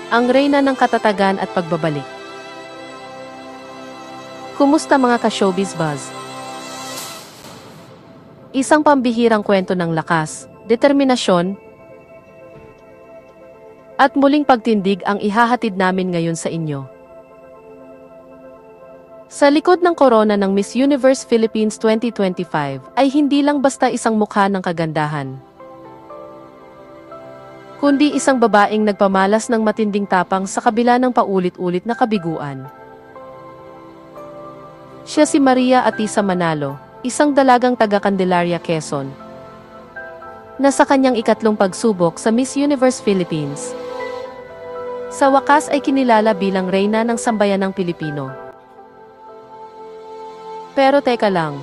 ang reyna ng katatagan at pagbabalik. Kumusta mga ka-showbiz buzz? Isang pambihirang kwento ng lakas, determinasyon, at muling pagtindig ang ihahatid namin ngayon sa inyo. Sa likod ng korona ng Miss Universe Philippines 2025 ay hindi lang basta isang mukha ng kagandahan, kundi isang babaeng nagpamalas ng matinding tapang sa kabila ng paulit-ulit na kabiguan. Siya si Maria Atisa Manalo, isang dalagang taga-Candelaria, Quezon, na sa kanyang ikatlong pagsubok sa Miss Universe Philippines, sa wakas ay kinilala bilang reyna ng sambayanang Pilipino. Pero teka lang,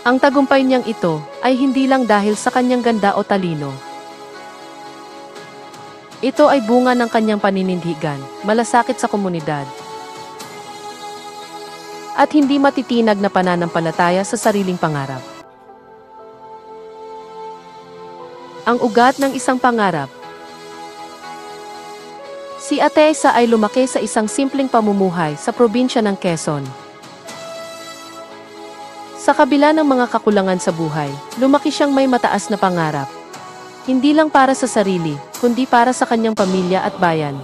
ang tagumpay niyang ito ay hindi lang dahil sa kanyang ganda o talino. Ito ay bunga ng kanyang paninindigan, malasakit sa komunidad, at hindi matitinag na pananampalataya sa sariling pangarap. Ang ugat ng isang pangarap. Si Atisa ay lumaki sa isang simpleng pamumuhay sa probinsya ng Quezon. Sa kabila ng mga kakulangan sa buhay, lumaki siyang may mataas na pangarap. Hindi lang para sa sarili, kundi para sa kanyang pamilya at bayan.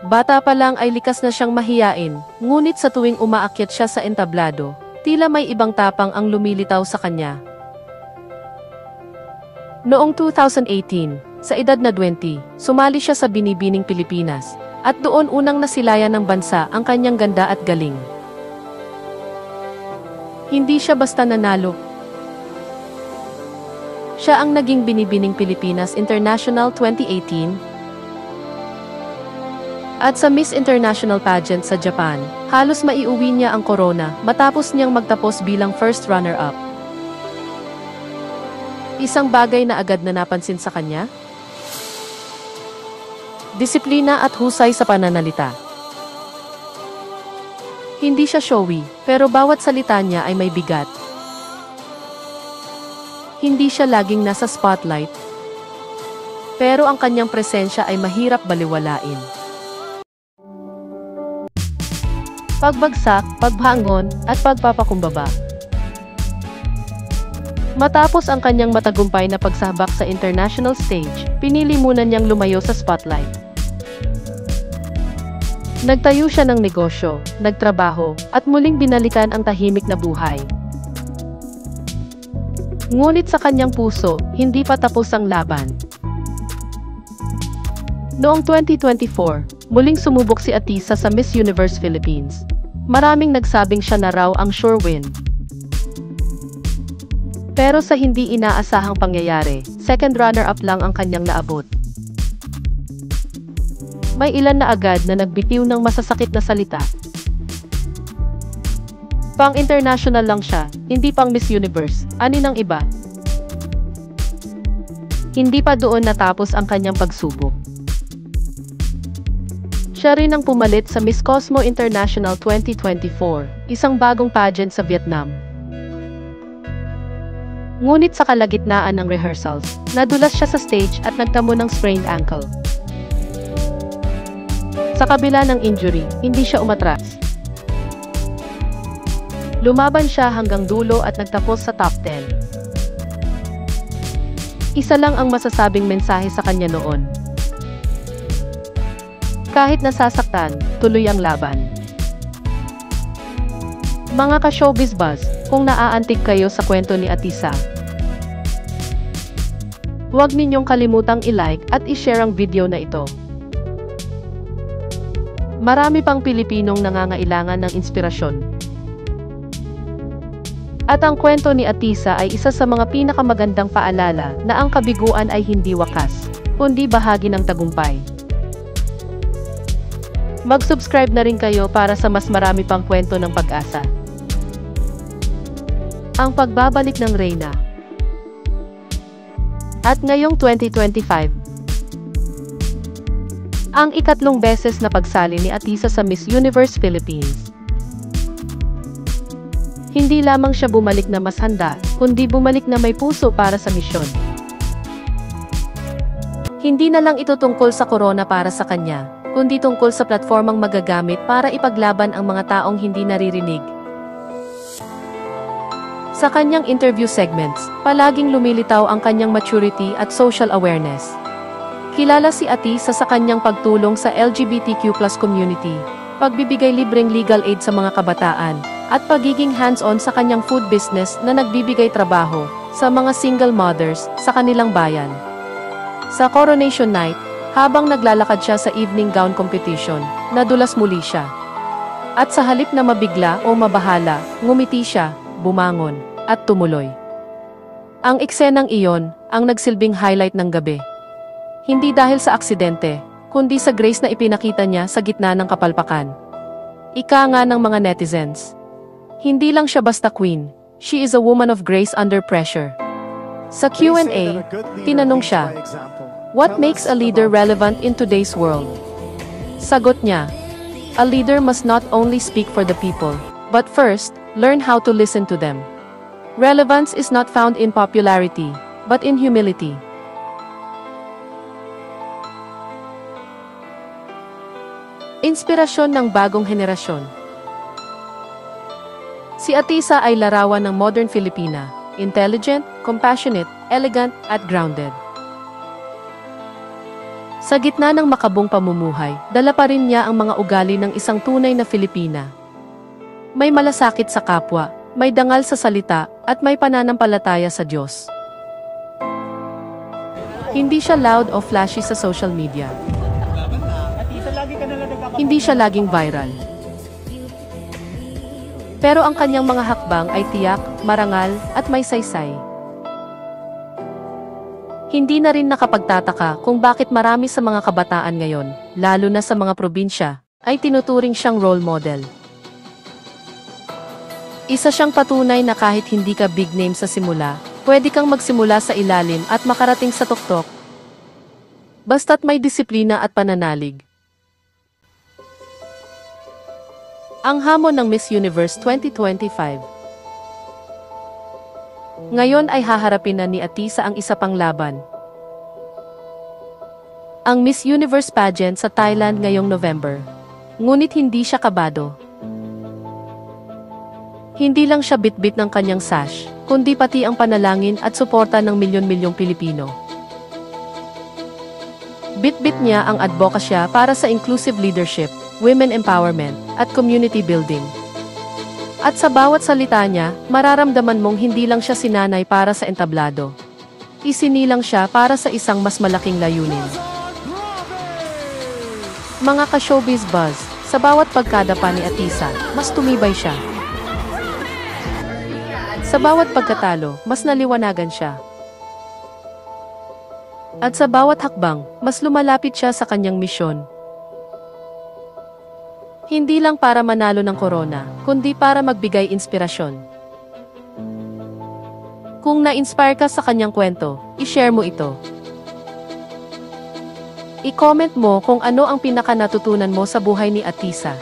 Bata pa lang ay likas na siyang mahiyain, ngunit sa tuwing umaakyat siya sa entablado, tila may ibang tapang ang lumilitaw sa kanya. Noong 2018, sa edad na 20, sumali siya sa Binibining Pilipinas, at doon unang nasilayan ng bansa ang kanyang ganda at galing. Hindi siya basta nanalo. Siya ang naging Binibining Pilipinas International 2018, at sa Miss International Pageant sa Japan, halos maiuwi niya ang corona matapos niyang magtapos bilang first runner-up. Isang bagay na agad na napansin sa kanya? Disiplina at husay sa pananalita. Hindi siya showy, pero bawat salita niya ay may bigat. Hindi siya laging nasa spotlight, pero ang kanyang presensya ay mahirap baliwalain. Pagbagsak, pagbangon, at pagpapakumbaba. Matapos ang kanyang matagumpay na pagsabak sa international stage, pinili muna niyang lumayo sa spotlight. Nagtayo siya ng negosyo, nagtrabaho, at muling binalikan ang tahimik na buhay. Ngunit sa kanyang puso, hindi pa tapos ang laban. Noong 2024, muling sumubok si Atisa sa Miss Universe Philippines. Maraming nagsabing siya na raw ang sure win. Pero sa hindi inaasahang pangyayari, second runner-up lang ang kanyang naabot. May ilan na agad na nagbitiw ng masasakit na salita. Pang-international lang siya, hindi pang Miss Universe, ani ng iba. Hindi pa doon natapos ang kanyang pagsubok. Siya rin ang pumalit sa Miss Cosmo International 2024, isang bagong pageant sa Vietnam. Ngunit sa kalagitnaan ng rehearsals, nadulas siya sa stage at nagtamo ng sprained ankle. Sa kabila ng injury, hindi siya umatras. Lumaban siya hanggang dulo at nagtapos sa top 10. Isa lang ang masasabing mensahe sa kanya noon. Kahit nasasaktan, tuloy ang laban. Mga ka-showbiz buzz, kung naaantig kayo sa kwento ni Atisa, huwag ninyong kalimutang i-like at i-share ang video na ito. Marami pang Pilipinong nangangailangan ng inspirasyon. At ang kwento ni Atisa ay isa sa mga pinakamagandang paalala na ang kabiguan ay hindi wakas, kundi bahagi ng tagumpay. Mag-subscribe na rin kayo para sa mas marami pang kwento ng pag-asa. Ang pagbabalik ng reyna. At ngayong 2025, ang ikatlong beses na pagsali ni Atisa sa Miss Universe Philippines. Hindi lamang siya bumalik na mas handa, kundi bumalik na may puso para sa misyon. Hindi na lang ito tungkol sa corona para sa kanya, kundi tungkol sa platformang magagamit para ipaglaban ang mga taong hindi naririnig. Sa kanyang interview segments, palaging lumilitaw ang kanyang maturity at social awareness. Kilala si Atisa sa kanyang pagtulong sa LGBTQ+ community, pagbibigay libreng legal aid sa mga kabataan, at pagiging hands-on sa kanyang food business na nagbibigay trabaho sa mga single mothers sa kanilang bayan. Sa coronation night, habang naglalakad siya sa evening gown competition, nadulas muli siya. At sa halip na mabigla o mabahala, ngumiti siya, bumangon, at tumuloy. Ang eksenang iyon ang nagsilbing highlight ng gabi. Hindi dahil sa aksidente, kundi sa grace na ipinakita niya sa gitna ng kapalpakan. Ika nga ng mga netizens. Hindi lang siya basta queen, she is a woman of grace under pressure. Sa Q&A, tinanong siya, "What makes a leader relevant in today's world?" Sagot niya, "A leader must not only speak for the people, but first, learn how to listen to them. Relevance is not found in popularity, but in humility." Inspirasyon ng bagong henerasyon. Si Atisa ay larawan ng modern Filipina, intelligent, compassionate, elegant, at grounded. Sa gitna ng makabong pamumuhay, dala pa rin niya ang mga ugali ng isang tunay na Filipina. May malasakit sa kapwa, may dangal sa salita, at may pananampalataya sa Diyos. Hindi siya loud o flashy sa social media. Hindi siya laging viral. Pero ang kanyang mga hakbang ay tiyak, marangal, at may saysay. Hindi na rin nakapagtataka kung bakit marami sa mga kabataan ngayon, lalo na sa mga probinsya, ay tinuturing siyang role model. Isa siyang patunay na kahit hindi ka big name sa simula, pwede kang magsimula sa ilalim at makarating sa tuktok. Basta't may disiplina at pananalig. Ang hamon ng Miss Universe 2025. Ngayon ay haharapin na ni Atisa ang isa pang laban. Ang Miss Universe pageant sa Thailand ngayong November. Ngunit hindi siya kabado. Hindi lang siya bitbit ng kanyang sash, kundi pati ang panalangin at suporta ng milyon-milyong Pilipino. Bitbit niya ang advokasya para sa inclusive leadership, women empowerment, at community building. At sa bawat salita niya, mararamdaman mong hindi lang siya sinanay para sa entablado. Isinilang siya para sa isang mas malaking layunin. Mga ka-showbiz buzz, sa bawat pagkadapa ni Atisa, mas tumibay siya. Sa bawat pagkatalo, mas naliwanagan siya. At sa bawat hakbang, mas lumalapit siya sa kanyang misyon. Hindi lang para manalo ng corona, kundi para magbigay inspirasyon. Kung na-inspire ka sa kanyang kwento, i-share mo ito. I-comment mo kung ano ang pinaka-natutunan mo sa buhay ni Atisa.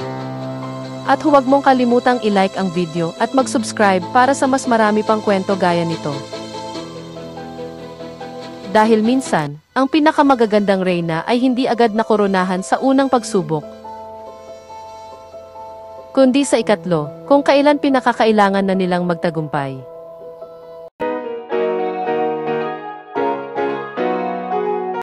At huwag mong kalimutang i-like ang video at mag-subscribe para sa mas marami pang kwento gaya nito. Dahil minsan, ang pinakamagagandang reyna ay hindi agad nakoronahan sa unang pagsubok, kundi sa ikatlo, kung kailan pinakakailangan na nilang magtagumpay.